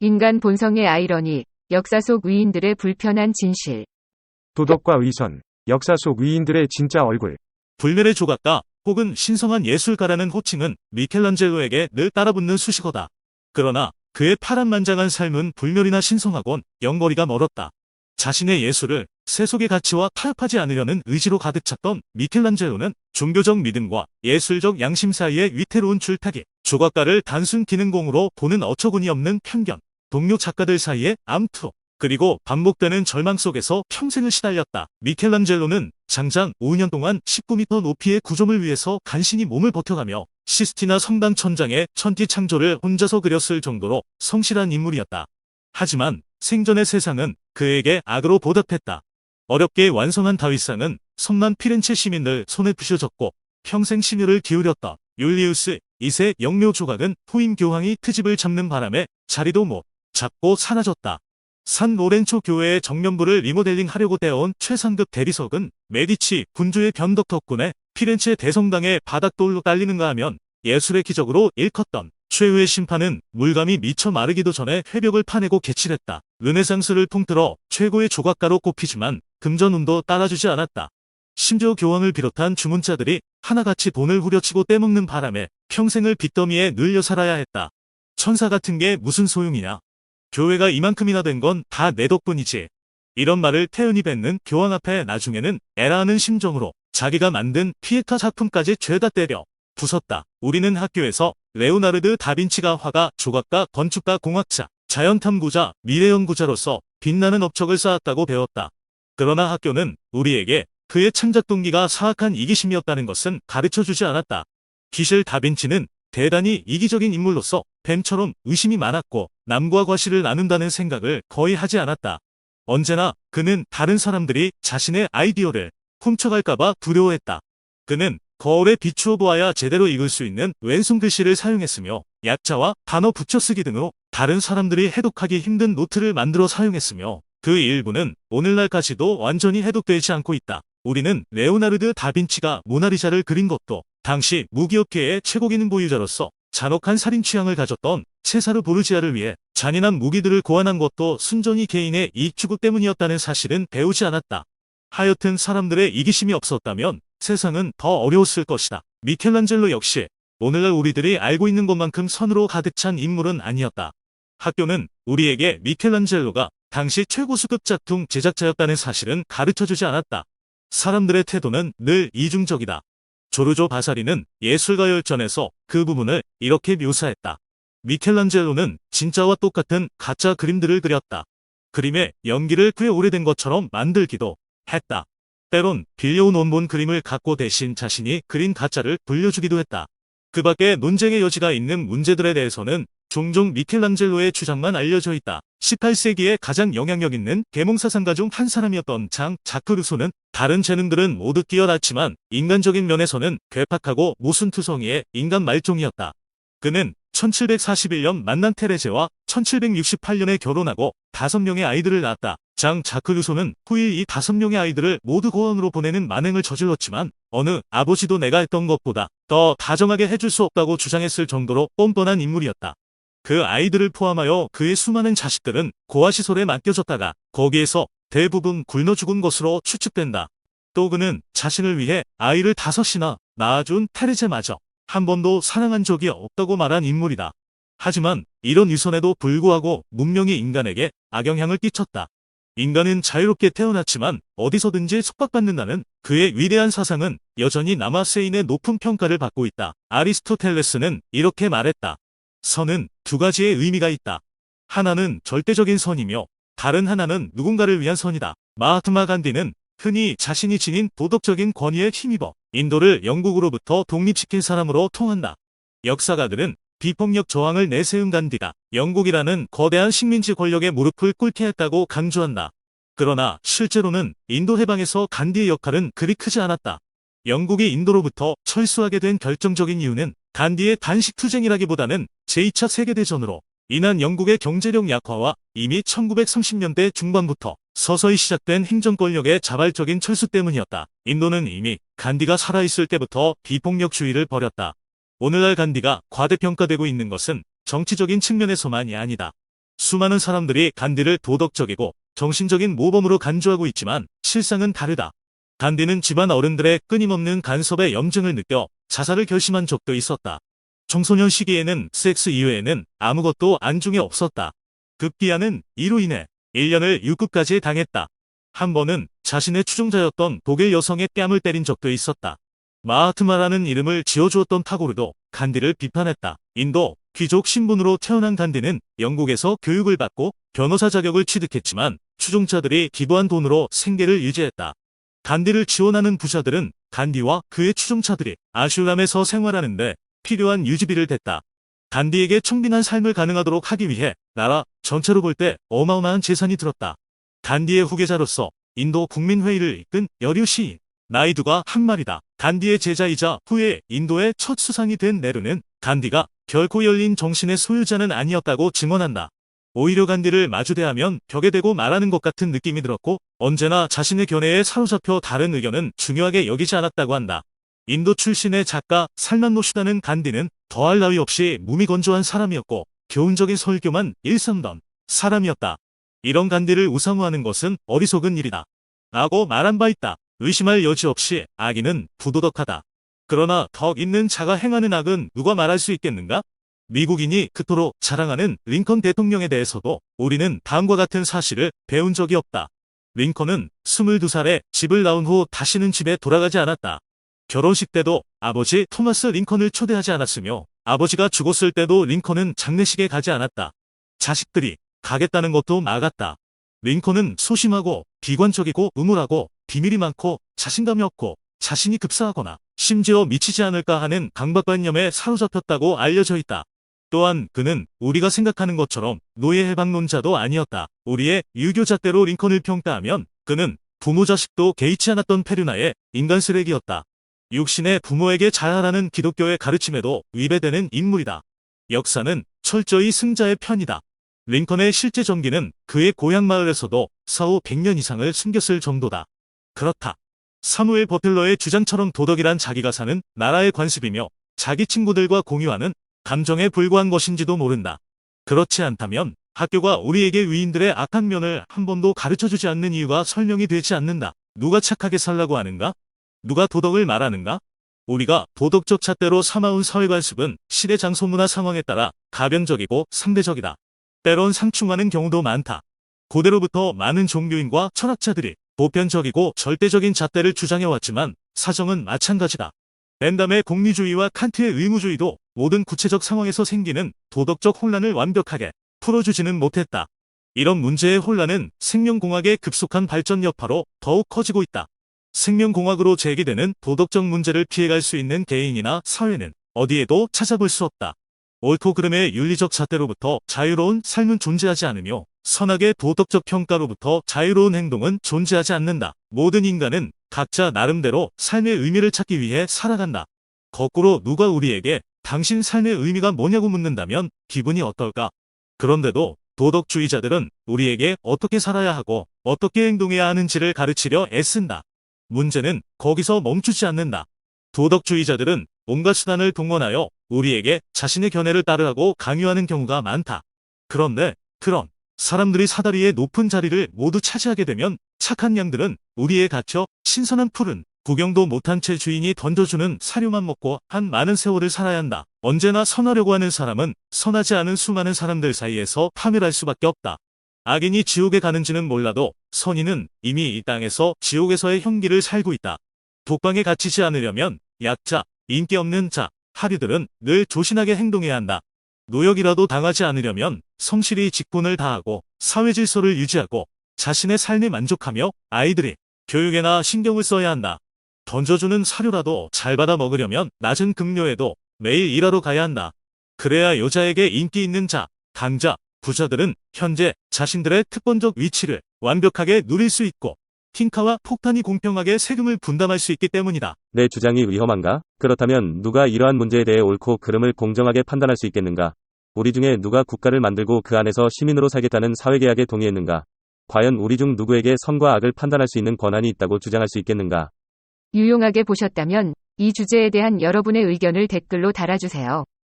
인간 본성의 아이러니, 역사 속 위인들의 불편한 진실. 도덕과 위선, 역사 속 위인들의 진짜 얼굴. 불멸의 조각가 혹은 신성한 예술가라는 호칭은 미켈란젤로에게 늘 따라붙는 수식어다. 그러나 그의 파란만장한 삶은 불멸이나 신성하곤 영거리가 멀었다. 자신의 예술을 세속의 가치와 타협하지 않으려는 의지로 가득 찼던 미켈란젤로는 종교적 믿음과 예술적 양심 사이의 위태로운 줄타기, 조각가를 단순 기능공으로 보는 어처구니 없는 편견, 동료 작가들 사이의 암투, 그리고 반복되는 절망 속에서 평생을 시달렸다. 미켈란젤로는 장장 5년 동안 19m 높이의 구점을 위해서 간신히 몸을 버텨가며 시스티나 성당 천장의 천티 창조를 혼자서 그렸을 정도로 성실한 인물이었다. 하지만 생전의 세상은 그에게 악으로 보답했다. 어렵게 완성한 다윗상은 성난 피렌체 시민들 손에 부셔졌고 평생 심혈을 기울였다. 율리우스 2세 영묘 조각은 후임 교황이 트집을 잡는 바람에 자리도 못 잡고 사라졌다. 산 로렌초 교회의 정면부를 리모델링하려고 떼어온 최상급 대리석은 메디치 군주의 변덕 덕분에 피렌체 대성당의 바닥돌로 딸리는가 하면 예술의 기적으로 일컫던 최후의 심판은 물감이 미쳐 마르기도 전에 회벽을 파내고 개칠했다. 르네상스를 통틀어 최고의 조각가로 꼽히지만 금전운도 따라주지 않았다. 심지어 교황을 비롯한 주문자들이 하나같이 돈을 후려치고 떼먹는 바람에 평생을 빚더미에 늘려 살아야 했다. 천사 같은 게 무슨 소용이냐. 교회가 이만큼이나 된 건 다 내 덕분이지. 이런 말을 태연히 뱉는 교황 앞에 나중에는 에라하는 심정으로 자기가 만든 피에타 작품까지 죄다 때려 부쉈다. 우리는 학교에서 레오나르드 다빈치가 화가, 조각가, 건축가, 공학자, 자연탐구자, 미래연구자로서 빛나는 업적을 쌓았다고 배웠다. 그러나 학교는 우리에게 그의 창작 동기가 사악한 이기심이었다는 것은 가르쳐주지 않았다. 기실 다빈치는 대단히 이기적인 인물로서 뱀처럼 의심이 많았고 남과 과실을 나눈다는 생각을 거의 하지 않았다. 언제나 그는 다른 사람들이 자신의 아이디어를 훔쳐갈까봐 두려워했다. 그는 거울에 비추어 보아야 제대로 읽을 수 있는 왼손 글씨를 사용했으며 약자와 단어 붙여쓰기 등으로 다른 사람들이 해독하기 힘든 노트를 만들어 사용했으며 그 일부는 오늘날까지도 완전히 해독되지 않고 있다. 우리는 레오나르드 다빈치가 모나리자를 그린 것도 당시 무기업계의 최고 기능 보유자로서 잔혹한 살인 취향을 가졌던 체사르 보르지아를 위해 잔인한 무기들을 고안한 것도 순전히 개인의 이익 추구 때문이었다는 사실은 배우지 않았다. 하여튼 사람들의 이기심이 없었다면 세상은 더 어려웠을 것이다. 미켈란젤로 역시 오늘날 우리들이 알고 있는 것만큼 선으로 가득 찬 인물은 아니었다. 학교는 우리에게 미켈란젤로가 당시 최고 수급 작품 제작자였다는 사실은 가르쳐주지 않았다. 사람들의 태도는 늘 이중적이다. 조르조 바사리는 예술가 열전에서 그 부분을 이렇게 묘사했다. 미켈란젤로는 진짜와 똑같은 가짜 그림들을 그렸다. 그림의 연기를 꽤 오래된 것처럼 만들기도 했다. 때론 빌려온 원본 그림을 갖고 대신 자신이 그린 가짜를 돌려주기도 했다. 그 밖에 논쟁의 여지가 있는 문제들에 대해서는 종종 미켈란젤로의 주장만 알려져 있다. 18세기에 가장 영향력 있는 계몽사상가 중 한 사람이었던 장 자크 루소는 다른 재능들은 모두 뛰어났지만 인간적인 면에서는 괴팍하고 모순투성이의 인간 말종이었다. 그는 1741년 만난 테레제와 1768년에 결혼하고 5명의 아이들을 낳았다. 장 자크 루소는 후일 이 5명의 아이들을 모두 고아원으로 보내는 만행을 저질렀지만 어느 아버지도 내가 했던 것보다 더 다정하게 해줄 수 없다고 주장했을 정도로 뻔뻔한 인물이었다. 그 아이들을 포함하여 그의 수많은 자식들은 고아시설에 맡겨졌다가 거기에서 대부분 굶어 죽은 것으로 추측된다. 또 그는 자신을 위해 아이를 5이나 낳아준 테레제마저 한 번도 사랑한 적이 없다고 말한 인물이다. 하지만 이런 위선에도 불구하고 문명이 인간에게 악영향을 끼쳤다. 인간은 자유롭게 태어났지만 어디서든지 속박받는다는 그의 위대한 사상은 여전히 남아 세인의 높은 평가를 받고 있다. 아리스토텔레스는 이렇게 말했다. 선은 두 가지의 의미가 있다. 하나는 절대적인 선이며 다른 하나는 누군가를 위한 선이다. 마하트마 간디는 흔히 자신이 지닌 도덕적인 권위에 힘입어 인도를 영국으로부터 독립시킨 사람으로 통한다. 역사가들은 비폭력 저항을 내세운 간디가 영국이라는 거대한 식민지 권력의 무릎을 꿇게 했다고 강조한다. 그러나 실제로는 인도 해방에서 간디의 역할은 그리 크지 않았다. 영국이 인도로부터 철수하게 된 결정적인 이유는 간디의 단식 투쟁이라기보다는 제2차 세계대전으로 인한 영국의 경제력 약화와 이미 1930년대 중반부터 서서히 시작된 행정권력의 자발적인 철수 때문이었다. 인도는 이미 간디가 살아있을 때부터 비폭력주의를 벌였다. 오늘날 간디가 과대평가되고 있는 것은 정치적인 측면에서만이 아니다. 수많은 사람들이 간디를 도덕적이고 정신적인 모범으로 간주하고 있지만 실상은 다르다. 간디는 집안 어른들의 끊임없는 간섭에 염증을 느껴 자살을 결심한 적도 있었다. 청소년 시기에는 섹스 이외에는 아무것도 안중에 없었다. 급기야는 이로 인해 1년을 유급까지 당했다. 한 번은 자신의 추종자였던 독일 여성의 뺨을 때린 적도 있었다. 마하트마라는 이름을 지어주었던 타고르도 간디를 비판했다. 인도 귀족 신분으로 태어난 간디는 영국에서 교육을 받고 변호사 자격을 취득했지만 추종자들이 기부한 돈으로 생계를 유지했다. 간디를 지원하는 부자들은 간디와 그의 추종자들이 아슐람에서 생활하는데 필요한 유지비를 댔다. 간디에게 청빈한 삶을 가능하도록 하기 위해 나라 전체로 볼 때 어마어마한 재산이 들었다. 간디의 후계자로서 인도 국민회의를 이끈 여류 시인 나이두가 한 말이다. 간디의 제자이자 후에 인도의 첫 수상이 된 네루는 간디가 결코 열린 정신의 소유자는 아니었다고 증언한다. 오히려 간디를 마주대하면 벽에 대고 말하는 것 같은 느낌이 들었고 언제나 자신의 견해에 사로잡혀 다른 의견은 중요하게 여기지 않았다고 한다. 인도 출신의 작가 살만 루슈다는 간디는 더할 나위 없이 무미건조한 사람이었고 교훈적인 설교만 일삼던 사람이었다. 이런 간디를 우상화하는 것은 어리석은 일이다. 라고 말한 바 있다. 의심할 여지 없이 악인은 부도덕하다. 그러나 덕 있는 자가 행하는 악은 누가 말할 수 있겠는가? 미국인이 그토록 자랑하는 링컨 대통령에 대해서도 우리는 다음과 같은 사실을 배운 적이 없다. 링컨은 22살에 집을 나온 후 다시는 집에 돌아가지 않았다. 결혼식 때도 아버지 토마스 링컨을 초대하지 않았으며 아버지가 죽었을 때도 링컨은 장례식에 가지 않았다. 자식들이 가겠다는 것도 막았다. 링컨은 소심하고 비관적이고 음울하고 비밀이 많고 자신감이 없고 자신이 급사하거나 심지어 미치지 않을까 하는 강박관념에 사로잡혔다고 알려져 있다. 또한 그는 우리가 생각하는 것처럼 노예 해방론자도 아니었다. 우리의 유교잣대로 링컨을 평가하면 그는 부모 자식도 개의치 않았던 페르나의 인간 쓰레기였다. 육신의 부모에게 잘하라는 기독교의 가르침에도 위배되는 인물이다. 역사는 철저히 승자의 편이다. 링컨의 실제 전기는 그의 고향 마을에서도 사후 100년 이상을 숨겼을 정도다. 그렇다. 사무엘 버틀러의 주장처럼 도덕이란 자기가 사는 나라의 관습이며 자기 친구들과 공유하는 감정에 불과한 것인지도 모른다. 그렇지 않다면 학교가 우리에게 위인들의 악한 면을 한 번도 가르쳐주지 않는 이유가 설명이 되지 않는다. 누가 착하게 살라고 하는가? 누가 도덕을 말하는가? 우리가 도덕적 잣대로 삼아온 사회관습은 시대 장소 문화 상황에 따라 가변적이고 상대적이다. 때론 상충하는 경우도 많다. 고대로부터 많은 종교인과 철학자들이 보편적이고 절대적인 잣대를 주장해왔지만 사정은 마찬가지다. 벤담의 공리주의와 칸트의 의무주의도 모든 구체적 상황에서 생기는 도덕적 혼란을 완벽하게 풀어주지는 못했다. 이런 문제의 혼란은 생명공학의 급속한 발전 여파로 더욱 커지고 있다. 생명공학으로 제기되는 도덕적 문제를 피해갈 수 있는 개인이나 사회는 어디에도 찾아볼 수 없다. 옳고 그름의 윤리적 잣대로부터 자유로운 삶은 존재하지 않으며 선악의 도덕적 평가로부터 자유로운 행동은 존재하지 않는다. 모든 인간은 각자 나름대로 삶의 의미를 찾기 위해 살아간다. 거꾸로 누가 우리에게 당신 삶의 의미가 뭐냐고 묻는다면 기분이 어떨까? 그런데도 도덕주의자들은 우리에게 어떻게 살아야 하고 어떻게 행동해야 하는지를 가르치려 애쓴다. 문제는 거기서 멈추지 않는다. 도덕주의자들은 온갖 수단을 동원하여 우리에게 자신의 견해를 따르라고 강요하는 경우가 많다. 그런데 그런 사람들이 사다리의 높은 자리를 모두 차지하게 되면 착한 양들은 우리에 갇혀 신선한 풀은 구경도 못한 채 주인이 던져주는 사료만 먹고 한 많은 세월을 살아야 한다. 언제나 선하려고 하는 사람은 선하지 않은 수많은 사람들 사이에서 파멸할 수밖에 없다. 악인이 지옥에 가는지는 몰라도 선인은 이미 이 땅에서 지옥에서의 형기를 살고 있다. 독방에 갇히지 않으려면 약자, 인기 없는 자, 하류들은 늘 조신하게 행동해야 한다. 노역이라도 당하지 않으려면 성실히 직분을 다하고 사회 질서를 유지하고 자신의 삶에 만족하며 아이들이 교육에나 신경을 써야 한다. 던져주는 사료라도 잘 받아 먹으려면 낮은 급료에도 매일 일하러 가야 한다. 그래야 여자에게 인기 있는 자, 강자, 부자들은 현재 자신들의 특권적 위치를 완벽하게 누릴 수 있고 핑카와 폭탄이 공평하게 세금을 분담할 수 있기 때문이다. 내 주장이 위험한가? 그렇다면 누가 이러한 문제에 대해 옳고 그름을 공정하게 판단할 수 있겠는가? 우리 중에 누가 국가를 만들고 그 안에서 시민으로 살겠다는 사회계약에 동의했는가? 과연 우리 중 누구에게 선과 악을 판단할 수 있는 권한이 있다고 주장할 수 있겠는가? 유용하게 보셨다면 이 주제에 대한 여러분의 의견을 댓글로 달아주세요.